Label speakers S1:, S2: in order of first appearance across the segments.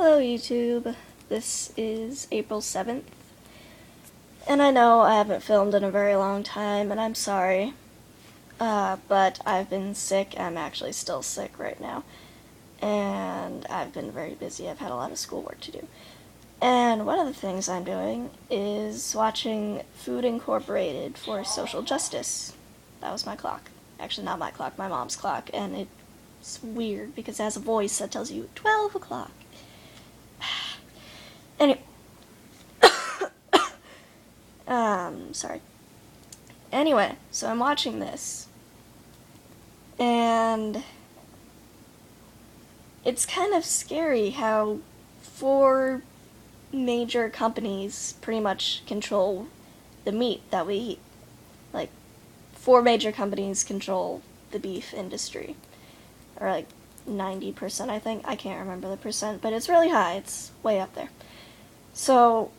S1: Hello YouTube, this is April 7th, and I know I haven't filmed in a very long time, and I'm sorry, but I've been sick. I'm actually still sick right now, and I've been very busy. I've had a lot of schoolwork to do. And one of the things I'm doing is watching Food Incorporated for social justice. That was my clock. Actually, not my clock, my mom's clock, and it's weird because it has a voice that tells you 12 o'clock. Anyway, sorry. Anyway, so I'm watching this, and it's kind of scary how 4 major companies pretty much control the meat that we eat. Like, 4 major companies control the beef industry. Or like 90%, I think. I can't remember the percent, but it's really high. It's way up there. So,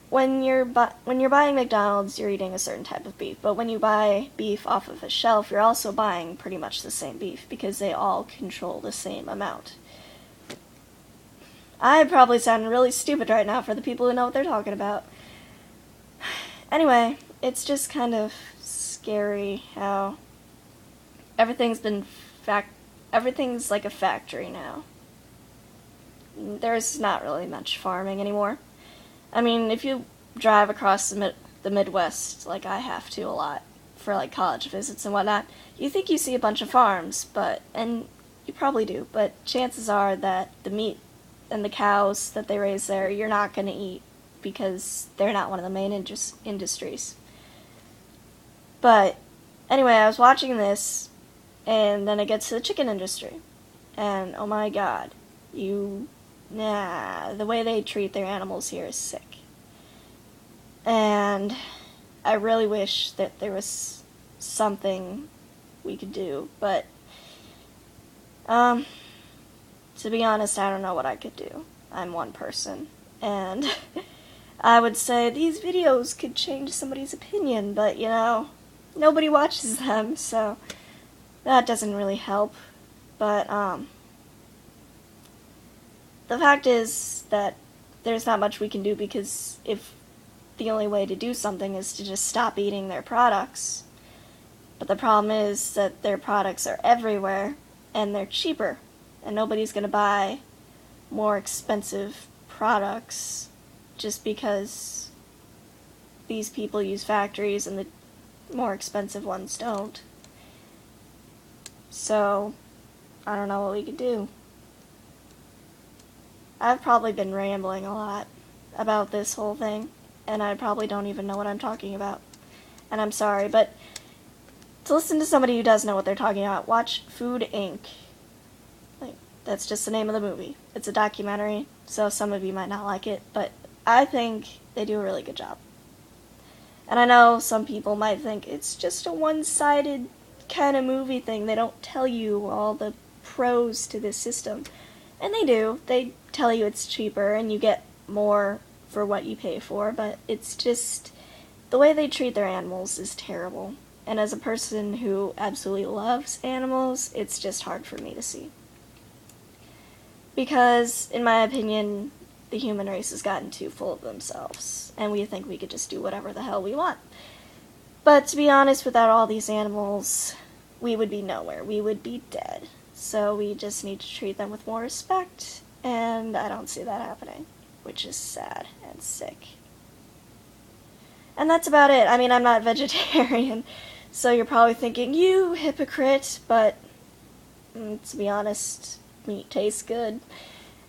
S1: when you're buying McDonald's, you're eating a certain type of beef. But when you buy beef off of a shelf, you're also buying pretty much the same beef because they all control the same amount. I probably sound really stupid right now for the people who know what they're talking about. Anyway, it's just kind of scary how everything's like a factory now. There's not really much farming anymore. I mean, if you drive across the Midwest, like I have to a lot, for like college visits and whatnot, you think you see a bunch of farms, and you probably do, but chances are that the meat and the cows that they raise there, you're not going to eat because they're not one of the main industries. But anyway, I was watching this, and then it gets to the chicken industry, and oh my god, the way they treat their animals here is sick. And I really wish that there was something we could do, but to be honest, I don't know what I could do. I'm one person, and I would say these videos could change somebody's opinion, but you know, nobody watches them, so that doesn't really help. But the fact is that there's not much we can do, because if the only way to do something is to just stop eating their products. But the problem is that their products are everywhere, and they're cheaper, and nobody's going to buy more expensive products just because these people use factories and the more expensive ones don't. So, I don't know what we could do. I've probably been rambling a lot about this whole thing, and I probably don't even know what I'm talking about. And I'm sorry, but to listen to somebody who does know what they're talking about, watch Food Inc. Like, that's just the name of the movie. It's a documentary, so some of you might not like it, but I think they do a really good job. And I know some people might think it's just a one-sided kind of movie thing. They don't tell you all the pros to this system. And they do. They tell you it's cheaper and you get more for what you pay for, but it's just, the way they treat their animals is terrible. And as a person who absolutely loves animals, it's just hard for me to see. Because, in my opinion, the human race has gotten too full of themselves, and we think we could just do whatever the hell we want. But to be honest, without all these animals, we would be nowhere. We would be dead. So we just need to treat them with more respect, and I don't see that happening, which is sad and sick. And that's about it. I mean, I'm not vegetarian, so you're probably thinking, you hypocrite, but to be honest, meat tastes good.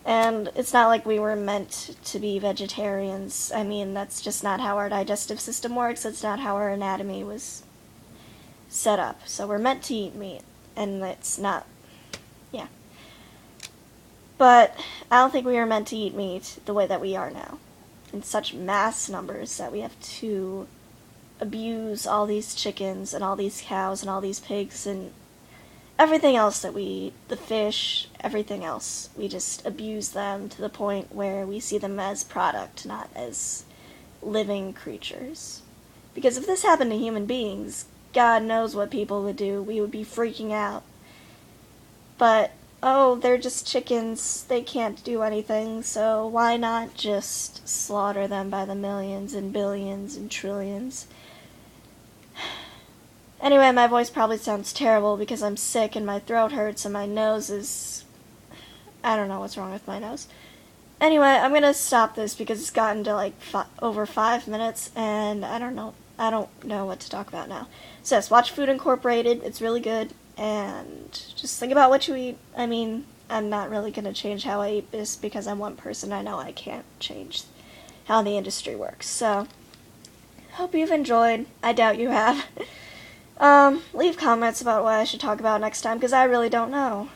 S1: And it's not like we were meant to be vegetarians. I mean, that's just not how our digestive system works. That's not how our anatomy was set up. So we're meant to eat meat, and it's not, yeah. But I don't think we were meant to eat meat the way that we are now, in such mass numbers that we have to abuse all these chickens and all these cows and all these pigs and everything else that we eat, the fish, everything else. We just abuse them to the point where we see them as product, not as living creatures. Because if this happened to human beings, God knows what people would do. We would be freaking out. But oh, they're just chickens, they can't do anything, so why not just slaughter them by the millions and billions and trillions? Anyway, my voice probably sounds terrible because I'm sick and my throat hurts and my nose is... I don't know what's wrong with my nose. Anyway, I'm gonna stop this because it's gotten to like over 5 minutes and I don't know what to talk about now. So yes, watch Food Incorporated, it's really good, and just think about what you eat. I mean, I'm not really gonna change how I eat this because I'm one person. I know I can't change how the industry works. So, hope you've enjoyed. I doubt you have. Leave comments about what I should talk about next time because I really don't know.